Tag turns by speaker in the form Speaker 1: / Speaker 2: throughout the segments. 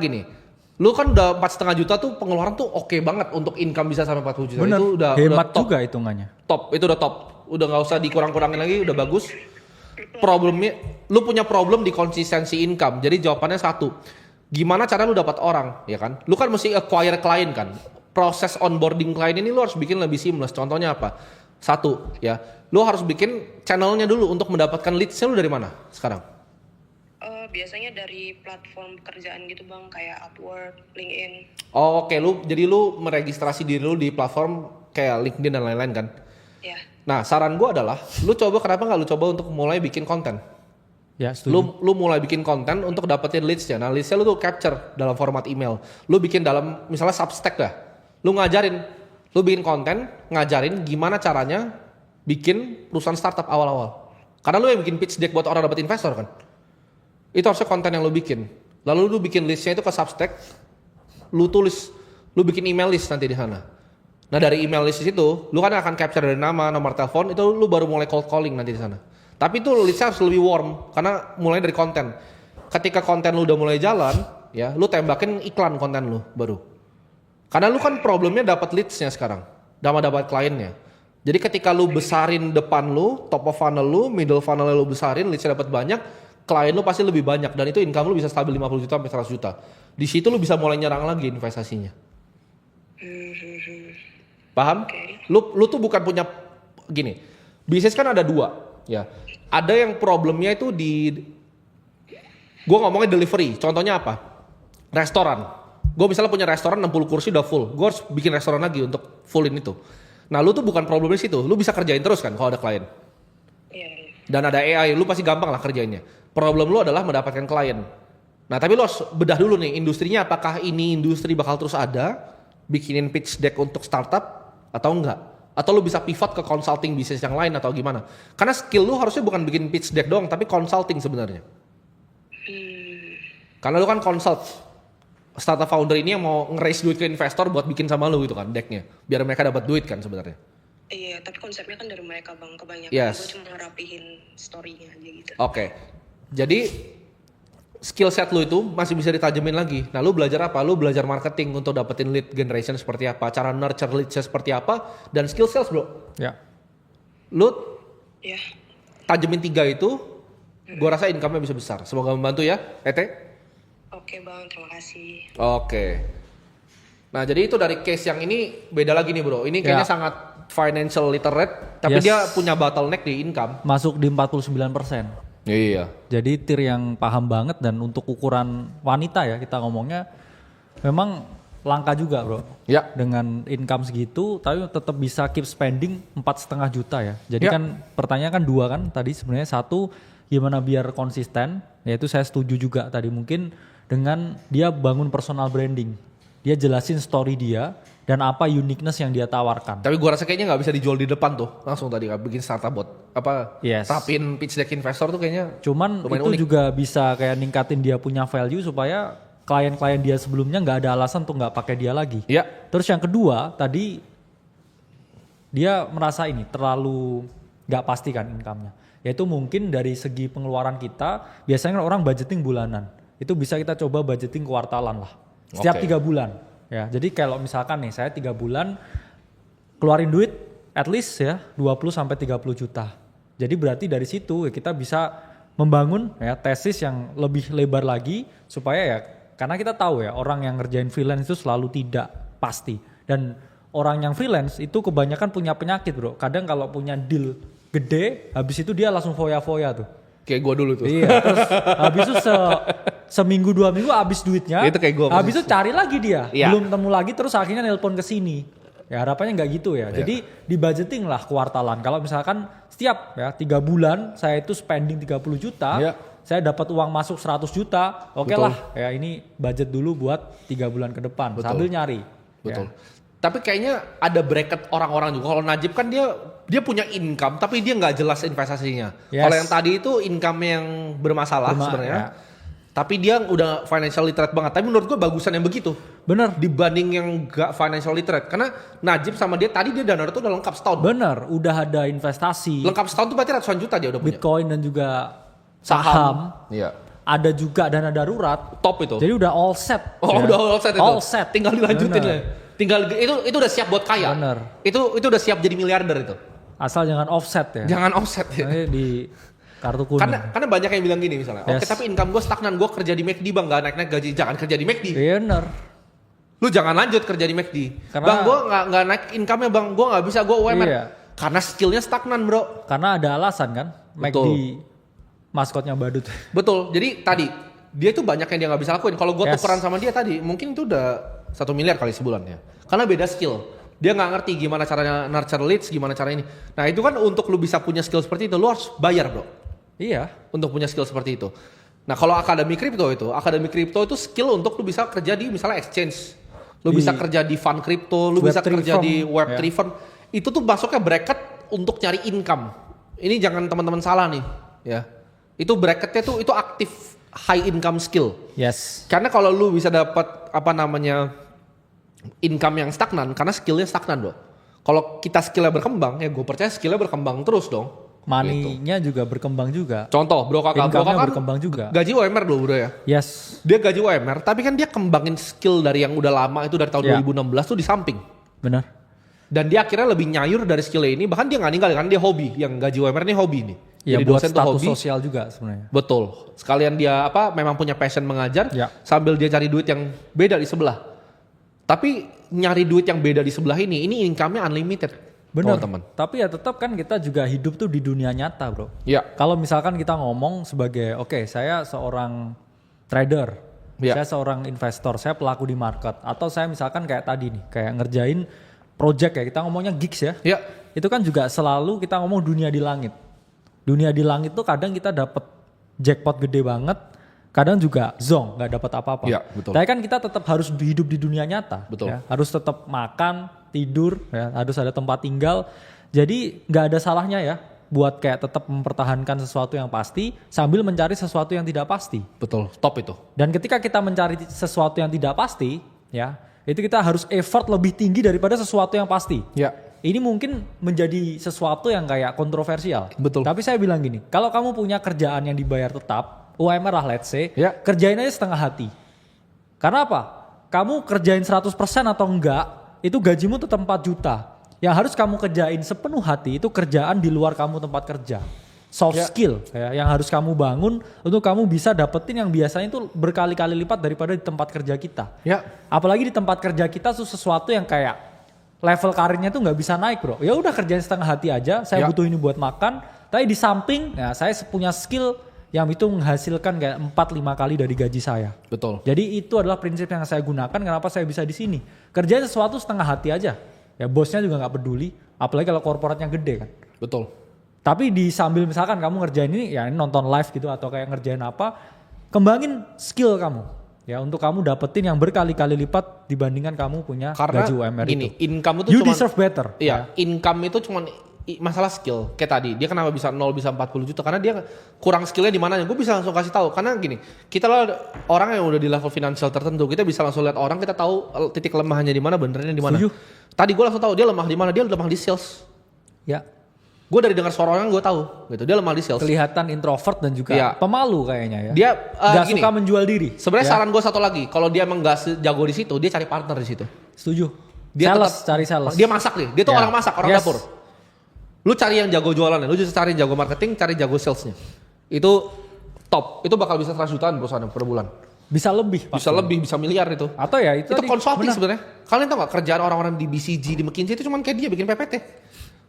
Speaker 1: Gini, lu kan udah 4,5 juta tuh pengeluaran tuh oke banget untuk income bisa sampai 40 juta.
Speaker 2: Bener,
Speaker 1: Itu udah
Speaker 2: hemat
Speaker 1: top.
Speaker 2: juga hitungannya.
Speaker 1: Top, itu udah top. Udah nggak usah dikurang-kurangin lagi, udah bagus. Problemnya, lu punya problem di konsistensi income. Jadi jawabannya satu, gimana cara lu dapat orang, ya kan? Lu kan mesti acquire klien kan. Proses onboarding klien ini lu harus bikin lebih seamless. Contohnya apa? Satu, ya, lu harus bikin channelnya dulu untuk mendapatkan leads-nya. Lu dari mana sekarang?
Speaker 3: Biasanya dari platform pekerjaan gitu bang, kayak Upwork, LinkedIn.
Speaker 1: Oh, oke, jadi lu meregistrasi diri lu di platform kayak LinkedIn dan lain-lain kan?
Speaker 3: Ya.
Speaker 1: Nah, saran gua adalah, kenapa nggak lu coba untuk mulai bikin konten?
Speaker 2: Ya, setuju.
Speaker 1: Lu mulai bikin konten untuk dapetin leads-nya. Nah, leads-nya lu tuh capture dalam format email. Lu bikin dalam, misalnya Substack dah. Lu bikin konten, ngajarin gimana caranya bikin perusahaan startup awal-awal. Karena lu yang bikin pitch deck buat orang dapet investor kan? Itu harusnya konten yang lu bikin. Lalu lu bikin listnya itu ke Substack, lu bikin email list nanti di sana. Nah dari email list itu, lu kan akan capture dari nama, nomor telepon, itu lu baru mulai cold calling nanti di sana. Tapi itu listnya harus lebih warm, karena mulai dari konten. Ketika konten lu udah mulai jalan, ya, lu tembakin iklan konten lu baru. Karena lu kan problemnya dapat leadsnya sekarang, dapat kliennya. Jadi ketika lu besarin depan lu, top of funnel lu, middle funnel lu besarin, leadsnya dapat banyak, klien lu pasti lebih banyak dan itu income lu bisa stabil 50 juta sampai 100 juta. Di situ lu bisa mulai nyerang lagi investasinya. Paham?
Speaker 3: Okay.
Speaker 1: Lu tuh bukan punya gini. Bisnis kan ada dua, ya. Ada yang problemnya itu gua ngomongin delivery. Contohnya apa? Restoran. Gua misalnya punya restoran 60 kursi udah full. Gua harus bikin restoran lagi untuk fullin itu. Nah, lu tuh bukan problemnya situ. Lu bisa kerjain terus kan kalau ada klien.
Speaker 3: Iya.
Speaker 1: Dan ada AI, lu pasti gampang lah kerjainnya. Problem lu adalah mendapatkan klien. Nah, tapi lu harus bedah dulu nih, industrinya apakah ini industri bakal terus ada, bikinin pitch deck untuk startup atau enggak? Atau lu bisa pivot ke consulting bisnis yang lain atau gimana? Karena skill lu harusnya bukan bikin pitch deck doang, tapi consulting sebenarnya. Karena lu kan consult startup founder ini yang mau nge-raise duit ke investor buat bikin sama lu gitu kan decknya, biar mereka dapat duit kan sebenarnya.
Speaker 3: Iya, tapi konsepnya kan dari mereka bang, kebanyakan
Speaker 1: Yes.
Speaker 3: gue cuma ngerapihin story-nya aja gitu.
Speaker 1: Oke. Jadi skill set lu itu masih bisa ditajemin lagi. Nah, lu belajar apa? Lu belajar marketing untuk dapetin lead generation seperti apa, cara nurture leads seperti apa, dan skill sales, bro.
Speaker 2: Ya.
Speaker 1: Lu
Speaker 3: Ya.
Speaker 1: tajemin 3 itu, gua rasa income-nya bisa besar. Semoga membantu ya, Ete.
Speaker 3: Oke bang, terima kasih.
Speaker 1: Oke. Nah, jadi itu dari case yang ini beda lagi nih, bro. Ini kayaknya
Speaker 2: Ya.
Speaker 1: sangat financial literate, tapi
Speaker 2: Yes.
Speaker 1: dia punya bottleneck di income.
Speaker 2: Masuk di 49%.
Speaker 1: Iya.
Speaker 2: Jadi tier yang paham banget dan untuk ukuran wanita ya kita ngomongnya memang langka juga bro.
Speaker 1: Ya.
Speaker 2: Dengan income segitu tapi tetap bisa keep spending 4,5 juta ya. Jadi
Speaker 1: Ya.
Speaker 2: kan pertanyaan kan dua kan tadi sebenarnya satu gimana biar konsisten yaitu saya setuju juga tadi mungkin dengan dia bangun personal branding. Dia jelasin story dia dan apa uniqueness yang dia tawarkan.
Speaker 1: Tapi gua rasa kayaknya nggak bisa dijual di depan tuh. Langsung tadi bikin startup bot.
Speaker 2: Yes.
Speaker 1: Tapin pitch deck investor tuh kayaknya
Speaker 2: Cuman
Speaker 1: lumayan
Speaker 2: itu
Speaker 1: unik.
Speaker 2: juga bisa kayak ningkatin dia punya value supaya klien-klien dia sebelumnya nggak ada alasan untuk nggak pakai dia lagi.
Speaker 1: Iya.
Speaker 2: Terus yang kedua tadi dia merasa ini terlalu nggak pasti kan income-nya. Yaitu mungkin dari segi pengeluaran kita biasanya kan orang budgeting bulanan. Itu bisa kita coba budgeting kuartalan lah. Setiap
Speaker 1: Oke.
Speaker 2: 3 bulan. Ya, jadi kalau misalkan nih saya 3 bulan keluarin duit at least ya 20 sampai 30 juta. Jadi berarti dari situ ya kita bisa membangun ya tesis yang lebih lebar lagi supaya ya karena kita tahu ya orang yang ngerjain freelance itu selalu tidak pasti dan orang yang freelance itu kebanyakan punya penyakit bro. Kadang kalau punya deal gede habis itu dia langsung foya-foya tuh.
Speaker 1: Kayak gua dulu tuh.
Speaker 2: Iya, terus habis itu seminggu 2 minggu habis duitnya.
Speaker 1: Itu kayak gua
Speaker 2: Habis itu
Speaker 1: persis.
Speaker 2: cari lagi dia.
Speaker 1: Iya.
Speaker 2: Belum temu lagi terus akhirnya nelpon ke sini. Ya harapannya nggak gitu ya.
Speaker 1: Iya.
Speaker 2: Jadi di budgeting lah kuartalan. Kalau misalkan setiap ya 3 bulan saya itu spending 30 juta,
Speaker 1: Iya.
Speaker 2: saya dapat uang masuk 100 juta. Oke
Speaker 1: Betul.
Speaker 2: lah, ya ini budget dulu buat 3 bulan ke depan
Speaker 1: Betul.
Speaker 2: sambil nyari.
Speaker 1: Betul.
Speaker 2: Ya.
Speaker 1: Tapi kayaknya ada bracket orang-orang juga. Kalau Najib kan dia punya income tapi dia nggak jelas investasinya.
Speaker 2: Yes.
Speaker 1: Kalau yang tadi itu income yang bermasalah sebenarnya.
Speaker 2: ya.
Speaker 1: Tapi dia udah financial literate banget. Tapi menurut gua bagusan yang begitu
Speaker 2: Bener.
Speaker 1: dibanding yang gak financial literate. Karena Najib sama dia tadi dia dana itu udah lengkap setahun.
Speaker 2: Bener, udah ada investasi,
Speaker 1: Lengkap setahun tuh berarti ratusan juta dia udah punya.
Speaker 2: Bitcoin dan juga saham.
Speaker 1: Iya.
Speaker 2: ada juga dana darurat.
Speaker 1: Top itu.
Speaker 2: Jadi udah all set.
Speaker 1: Oh,
Speaker 2: ya.
Speaker 1: udah all set itu.
Speaker 2: All set.
Speaker 1: Tinggal dilanjutin
Speaker 2: Bener.
Speaker 1: ya. Tinggal itu udah siap buat kaya.
Speaker 2: Bener.
Speaker 1: Itu udah siap jadi miliarder itu.
Speaker 2: Asal jangan offset ya.
Speaker 1: Jangan offset ya.
Speaker 2: Nanti di kartu kuning.
Speaker 1: Karena banyak yang bilang gini misalnya, oke
Speaker 2: Yes.
Speaker 1: tapi income gue stagnan, gue kerja di McD bang, gak naik-naik gaji, jangan kerja di McD.
Speaker 2: Bener.
Speaker 1: Lu jangan lanjut kerja di McD.
Speaker 2: Karena-
Speaker 1: Bang gue nggak naik income-nya bang, gue nggak bisa, gue UMR.
Speaker 2: Iya.
Speaker 1: Karena skillnya stagnan bro.
Speaker 2: Karena ada alasan kan.
Speaker 1: Betul.
Speaker 2: McD maskotnya badut.
Speaker 1: Betul, jadi tadi, dia itu banyak yang dia nggak bisa lakuin. Kalau gue
Speaker 2: Yes.
Speaker 1: tukeran sama dia tadi, mungkin itu udah 1 miliar kali sebulan ya. Karena beda skill. Dia nggak ngerti gimana caranya nurture leads, gimana cara ini. Nah itu kan untuk lu bisa punya skill seperti itu, lu harus bayar bro.
Speaker 2: Iya.
Speaker 1: Untuk punya skill seperti itu. Nah kalau akademi kripto itu skill untuk lu bisa kerja di misalnya exchange, lu bisa kerja di fund kripto, lu bisa
Speaker 2: Web3
Speaker 1: kerja
Speaker 2: firm.
Speaker 1: di Web3
Speaker 2: Ya.
Speaker 1: firm. Itu tuh masuknya bracket untuk nyari income. Ini jangan teman-teman salah nih, ya. Itu bracketnya tuh itu aktif high income skill.
Speaker 2: Yes.
Speaker 1: Karena kalau lu bisa dapat income yang stagnan, karena skillnya stagnan bro. Kalau kita skillnya berkembang, ya gue percaya skillnya berkembang terus dong.
Speaker 2: Money-nya juga berkembang juga.
Speaker 1: Contoh bro kakak
Speaker 2: Income-nya
Speaker 1: kan
Speaker 2: berkembang juga.
Speaker 1: gaji UMR dulu bro ya.
Speaker 2: Yes.
Speaker 1: Dia gaji UMR, tapi kan dia kembangin skill dari yang udah lama itu dari tahun
Speaker 2: Ya.
Speaker 1: 2016 tuh di samping.
Speaker 2: Benar.
Speaker 1: Dan dia akhirnya lebih nyayur dari skillnya ini, bahkan dia nggak ninggal kan, dia hobi. Yang gaji UMR ini hobi nih.
Speaker 2: Ya
Speaker 1: Jadi
Speaker 2: buat
Speaker 1: dosen tuh
Speaker 2: status
Speaker 1: hobi.
Speaker 2: sosial juga sebenarnya.
Speaker 1: Betul. Sekalian dia memang punya passion mengajar,
Speaker 2: Ya.
Speaker 1: sambil dia cari duit yang beda di sebelah. Tapi nyari duit yang beda di sebelah ini income-nya unlimited.
Speaker 2: Benar.
Speaker 1: Teman-teman.
Speaker 2: Tapi ya tetap kan kita juga hidup tuh di dunia nyata bro.
Speaker 1: Ya.
Speaker 2: Kalau misalkan kita ngomong sebagai oke, saya seorang trader,
Speaker 1: Ya.
Speaker 2: saya seorang investor, saya pelaku di market, atau saya misalkan kayak tadi nih, kayak ngerjain project ya, kita ngomongnya gigs ya.
Speaker 1: Ya.
Speaker 2: Itu kan juga selalu kita ngomong dunia di langit. Dunia di langit tuh kadang kita dapat jackpot gede banget, kadang juga zong, nggak dapat apa-apa.
Speaker 1: Ya, betul.
Speaker 2: Tapi kan kita tetap harus hidup di dunia nyata.
Speaker 1: Betul.
Speaker 2: Ya. Harus tetap makan, tidur, ya, harus ada tempat tinggal. Jadi nggak ada salahnya ya buat kayak tetap mempertahankan sesuatu yang pasti sambil mencari sesuatu yang tidak pasti.
Speaker 1: Betul. Top itu.
Speaker 2: Dan ketika kita mencari sesuatu yang tidak pasti, ya itu kita harus effort lebih tinggi daripada sesuatu yang pasti.
Speaker 1: Ya.
Speaker 2: Ini mungkin menjadi sesuatu yang kayak kontroversial.
Speaker 1: Betul.
Speaker 2: Tapi saya bilang gini, kalau kamu punya kerjaan yang dibayar tetap, UMR lah let's say,
Speaker 1: Ya.
Speaker 2: kerjain aja setengah hati. Karena apa? Kamu kerjain 100% atau enggak, itu gajimu tetap 4 juta. Yang harus kamu kerjain sepenuh hati itu kerjaan di luar kamu tempat kerja. Soft
Speaker 1: Ya.
Speaker 2: skill ya, yang harus kamu bangun untuk kamu bisa dapetin yang biasanya itu berkali-kali lipat daripada di tempat kerja kita.
Speaker 1: Ya.
Speaker 2: Apalagi di tempat kerja kita tuh sesuatu yang kayak level karirnya tuh nggak bisa naik bro. Ya udah kerjain setengah hati aja. Saya
Speaker 1: Ya.
Speaker 2: butuh ini buat makan. Tapi di samping, ya saya punya skill yang itu menghasilkan kayak 4-5 kali dari gaji saya.
Speaker 1: Betul.
Speaker 2: Jadi itu adalah prinsip yang saya gunakan. Kenapa saya bisa di sini? Kerjain sesuatu setengah hati aja. Ya bosnya juga nggak peduli. Apalagi kalau korporatnya gede kan.
Speaker 1: Betul.
Speaker 2: Tapi di sambil misalkan kamu ngerjain ini, ya ini nonton live gitu atau kayak ngerjain apa, kembangin skill kamu. Ya untuk kamu dapetin yang berkali-kali lipat dibandingkan kamu punya
Speaker 1: Karena
Speaker 2: gaji UMR
Speaker 1: gini,
Speaker 2: itu.
Speaker 1: income itu
Speaker 2: You
Speaker 1: cuma
Speaker 2: deserve better.
Speaker 1: Iya, income itu cuma masalah skill. Kayak tadi, dia kenapa bisa 0 bisa 40 juta? Karena dia kurang skillnya di mananya. Gue bisa langsung kasih tahu. Karena gini, kita lah orang yang udah di level finansial tertentu, kita bisa langsung lihat orang, kita tahu titik lemahnya di mana, benernya di mana.
Speaker 2: Setuju.
Speaker 1: Tadi gue langsung tahu dia lemah di mana, dia lemah di sales.
Speaker 2: Ya,
Speaker 1: Gue dari dengar suara orang gue tahu, gitu. Dia lemah di sales.
Speaker 2: kelihatan introvert dan juga
Speaker 1: Iya.
Speaker 2: pemalu kayaknya ya.
Speaker 1: Dia
Speaker 2: Gak
Speaker 1: gini,
Speaker 2: suka menjual diri.
Speaker 1: sebenarnya
Speaker 2: Ya,
Speaker 1: saran gue satu lagi, kalau dia emang gak jago di situ, dia cari partner di situ.
Speaker 2: setuju.
Speaker 1: Dia
Speaker 2: Sales,
Speaker 1: tetap-
Speaker 2: cari sales.
Speaker 1: Dia masak nih, dia tuh
Speaker 2: Ya.
Speaker 1: orang masak, orang
Speaker 2: Yes.
Speaker 1: dapur. Lu cari yang jago jualannya, lu just cari jago marketing, cari jago salesnya. Itu top, itu bakal bisa 100 jutaan perusahaan per bulan.
Speaker 2: Bisa lebih.
Speaker 1: Bisa lebih, bisa miliar itu.
Speaker 2: Atau ya itu
Speaker 1: Itu
Speaker 2: tadi,
Speaker 1: consulting
Speaker 2: benar.
Speaker 1: sebenarnya. Kalian tau gak kerjaan orang-orang di BCG, di McKinsey itu cuman kayak dia bikin PPT.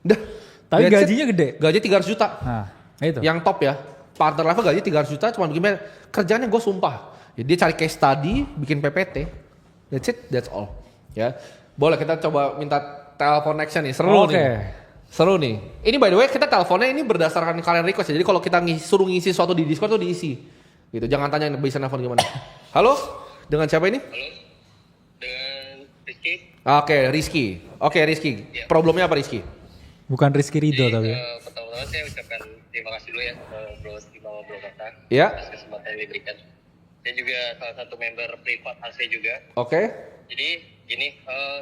Speaker 1: Dah.
Speaker 2: Tapi
Speaker 1: That's it.
Speaker 2: gajinya gede.
Speaker 1: Gaji 300 juta.
Speaker 2: Nah, itu.
Speaker 1: Yang top ya. Partner level gaji 300 juta cuman bikin kerjaannya gue sumpah. Ya, dia cari case study, bikin PPT. That's it, that's all. Ya. Boleh kita coba minta telepon action nih. Seru
Speaker 2: Oke.
Speaker 1: nih. Seru nih. Ini by the way kita teleponnya ini berdasarkan kalian request ya. Jadi kalau kita suruh ngisi sesuatu di Discord tuh diisi. Gitu. Jangan tanya bisa nelfon gimana. Halo? Dengan siapa ini?
Speaker 4: Halo, dengan Rizky.
Speaker 1: Oke, Rizky. Oke, Rizky.
Speaker 4: Ya.
Speaker 1: Problemnya apa Rizky?
Speaker 2: Bukan Rizky Ridho tapi.
Speaker 4: Pertama-tama saya ucapkan terima kasih dulu ya Bro Stima Bro Kata
Speaker 1: Ya.
Speaker 4: atas kesempatan yang diberikan. Saya juga salah satu member privat AC juga.
Speaker 1: Oke.
Speaker 4: Jadi gini,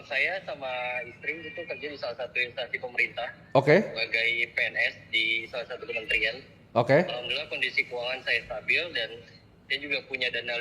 Speaker 4: saya sama istri itu kerja di salah satu instansi pemerintah
Speaker 1: Oke.
Speaker 4: sebagai PNS di salah satu kementerian.
Speaker 1: Oke.
Speaker 4: Alhamdulillah kondisi keuangan saya stabil dan saya juga punya dana